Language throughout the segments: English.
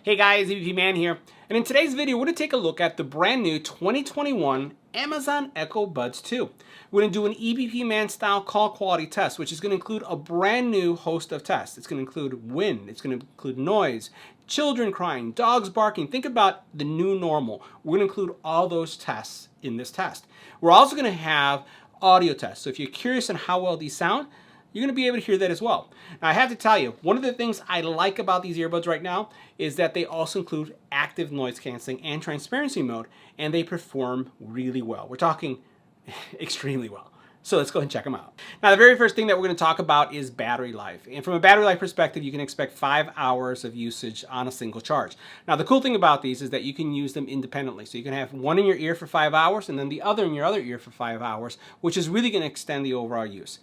Hey guys, VPN Man here, and in today's video we're going to take a look at the brand new 2021 Amazon Echo Buds 2. We're going to do an VPN Man style call quality test, which is going to include a brand new host of tests. It's going to include wind, it's going to include noise, children crying, dogs barking. Think about the new normal. We're going to include all those tests in this test. We're also going to have audio tests, so if you're curious on how well these sound, you're going to be able to hear that as well. Now, I have to tell you, one of the things I like about these earbuds right now is that they also include active noise canceling and transparency mode, and they perform really well. We're talking extremely well. So let's go ahead and check them out. Now, the very first thing that we're going to talk about is battery life. And from a battery life perspective, you can expect 5 hours of usage on a single charge. Now, the cool thing about these is that you can use them independently. So you can have one in your ear for 5 hours and then the other in your other ear for 5 hours, which is really going to extend the overall use.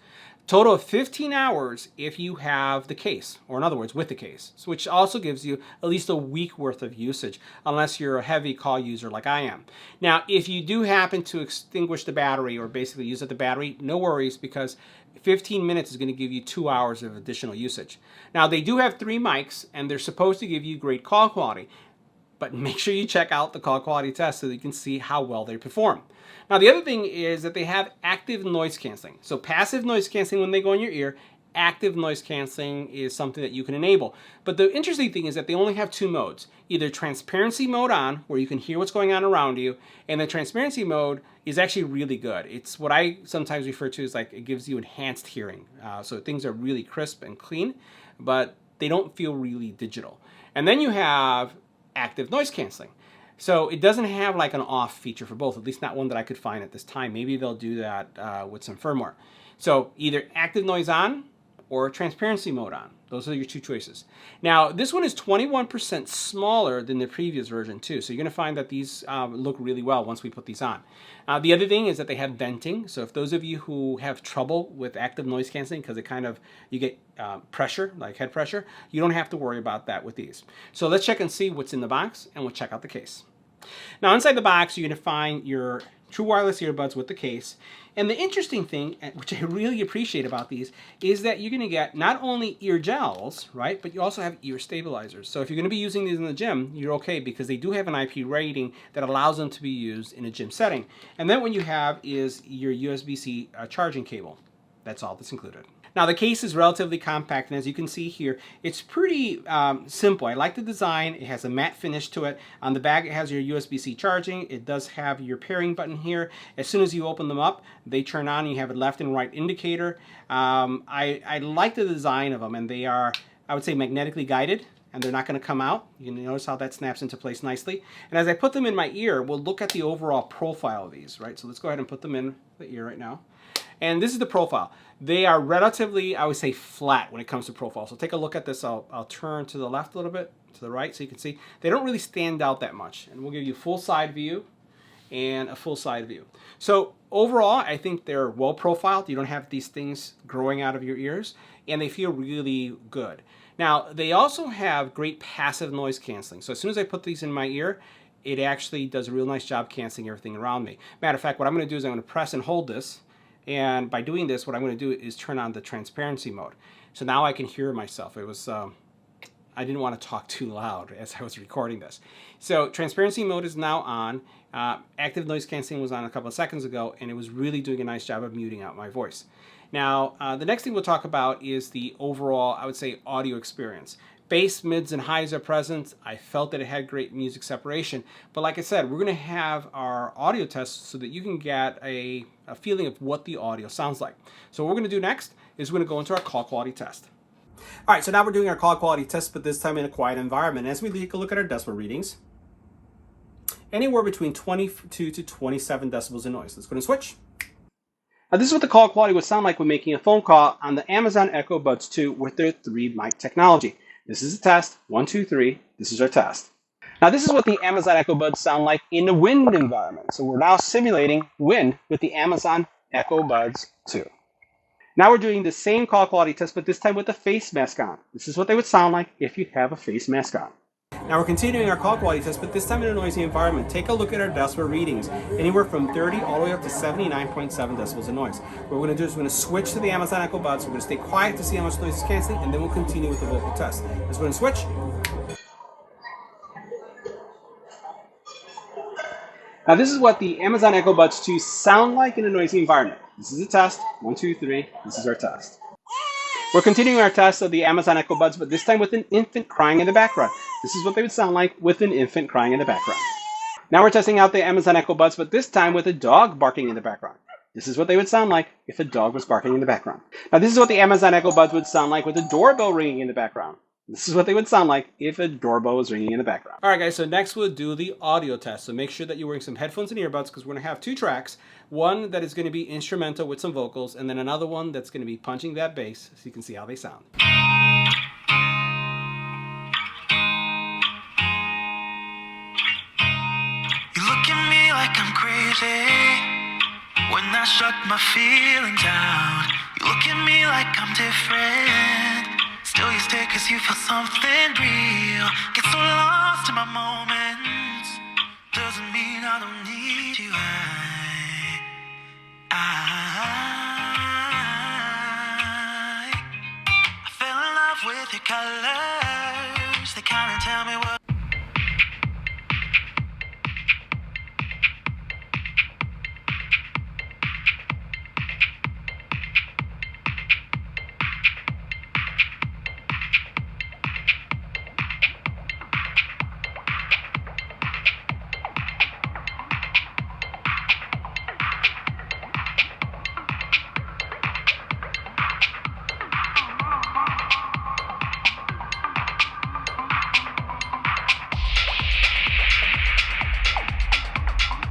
Total of 15 hours if you have the case, or in other words, with the case, which also gives you at least a week worth of usage, unless you're a heavy call user like I am. Now, if you do happen to extinguish the battery or basically use up the battery, no worries, because 15 minutes is going to give you 2 hours of additional usage. Now, they do have 3 mics, and they're supposed to give you great call quality, but make sure you check out the call quality test so that you can see how well they perform. Now, the other thing is that they have active noise canceling. So passive noise canceling when they go in your ear, active noise canceling is something that you can enable. But the interesting thing is that they only have 2 modes, either transparency mode on, where you can hear what's going on around you, and the transparency mode is actually really good. It's what I sometimes refer to as like it gives you enhanced hearing. So things are really crisp and clean, but they don't feel really digital. And then you have active noise canceling. So it doesn't have like an off feature for both, at least not one that I could find at this time. Maybe they'll do that with some firmware. So either active noise on or transparency mode on. Those are your 2 choices. Now, this one is 21% smaller than the previous version too. So you're going to find that these look really well once we put these on. The other thing is that they have venting. So if those of you who have trouble with active noise canceling because you get pressure, like head pressure, you don't have to worry about that with these. So let's check and see what's in the box, and we'll check out the case. Now, inside the box, you're going to find your true wireless earbuds with the case. And the interesting thing, which I really appreciate about these, is that you're going to get not only ear gels, right, but you also have ear stabilizers. So if you're going to be using these in the gym, you're okay because they do have an IP rating that allows them to be used in a gym setting. And then what you have is your USB-C charging cable. That's all that's included. Now, the case is relatively compact, and as you can see here, it's pretty simple. I like the design. It has a matte finish to it. On the back, it has your USB-C charging. It does have your pairing button here. As soon as you open them up, they turn on. You have a left and right indicator. I like the design of them, and they are, I would say, magnetically guided, and they're not going to come out. You can notice how that snaps into place nicely. And as I put them in my ear, we'll look at the overall profile of these, right? So let's go ahead and put them in the ear right now. And this is the profile. They are relatively, I would say, flat when it comes to profile. So take a look at this. I'll turn to the left a little bit, to the right, so you can see. They don't really stand out that much. And we'll give you a full side view and a full side view. So overall, I think they're well profiled. You don't have these things growing out of your ears, and they feel really good. Now, they also have great passive noise canceling. So as soon as I put these in my ear, it actually does a real nice job canceling everything around me. Matter of fact, what I'm going to do is I'm going to press and hold this. And by doing this, what I'm going to do is turn on the transparency mode. So now I can hear myself. It was, I didn't want to talk too loud as I was recording this. So transparency mode is now on. Active noise canceling was on a couple of seconds ago, and it was really doing a nice job of muting out my voice. Now, the next thing we'll talk about is the overall, I would say, audio experience. Bass, mids, and highs are present. I felt that it had great music separation. But like I said, we're going to have our audio test so that you can get a feeling of what the audio sounds like. So what we're going to do next is we're going to go into our call quality test. All right, so now we're doing our call quality test, but this time in a quiet environment. As we take a look at our decibel readings, anywhere between 22 to 27 decibels in noise. Let's go ahead and switch. Now, this is what the call quality would sound like when making a phone call on the Amazon Echo Buds 2 with their 3 mic technology. This is a test. 1, 2, 3. This is our test. Now, this is what the Amazon Echo Buds sound like in a wind environment. So we're now simulating wind with the Amazon Echo Buds 2. Now we're doing the same call quality test, but this time with a face mask on. This is what they would sound like if you have a face mask on. Now we're continuing our call quality test, but this time in a noisy environment. Take a look at our decibel readings, anywhere from 30 all the way up to 79.7 decibels of noise. What we're going to do is we're going to switch to the Amazon Echo Buds. We're going to stay quiet to see how much noise is canceling, and then we'll continue with the vocal test. Let's go ahead and switch. Now this is what the Amazon Echo Buds 2 sound like in a noisy environment. This is a test. 1, 2, 3. This is our test. We're continuing our test of the Amazon Echo Buds, but this time with an infant crying in the background. This is what they would sound like with an infant crying in the background. Now we're testing out the Amazon Echo Buds, but this time with a dog barking in the background. This is what they would sound like if a dog was barking in the background. Now this is what the Amazon Echo Buds would sound like with a doorbell ringing in the background. This is what they would sound like if a doorbell was ringing in the background. All right, guys, so next we'll do the audio test. So make sure that you're wearing some headphones and earbuds because we're going to have 2 tracks. One that is going to be instrumental with some vocals, and then another one that's going to be punching that bass so you can see how they sound. You look at me like I'm crazy when I shut my feelings out. You look at me like I'm different. Still you stay cause you feel something real. Get so lost in my moments. Doesn't mean I don't need you. I fell in love with your colors. They kinda tell me what.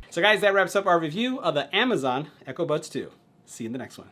So guys, that wraps up our review of the Amazon Echo Buds 2. See you in the next one.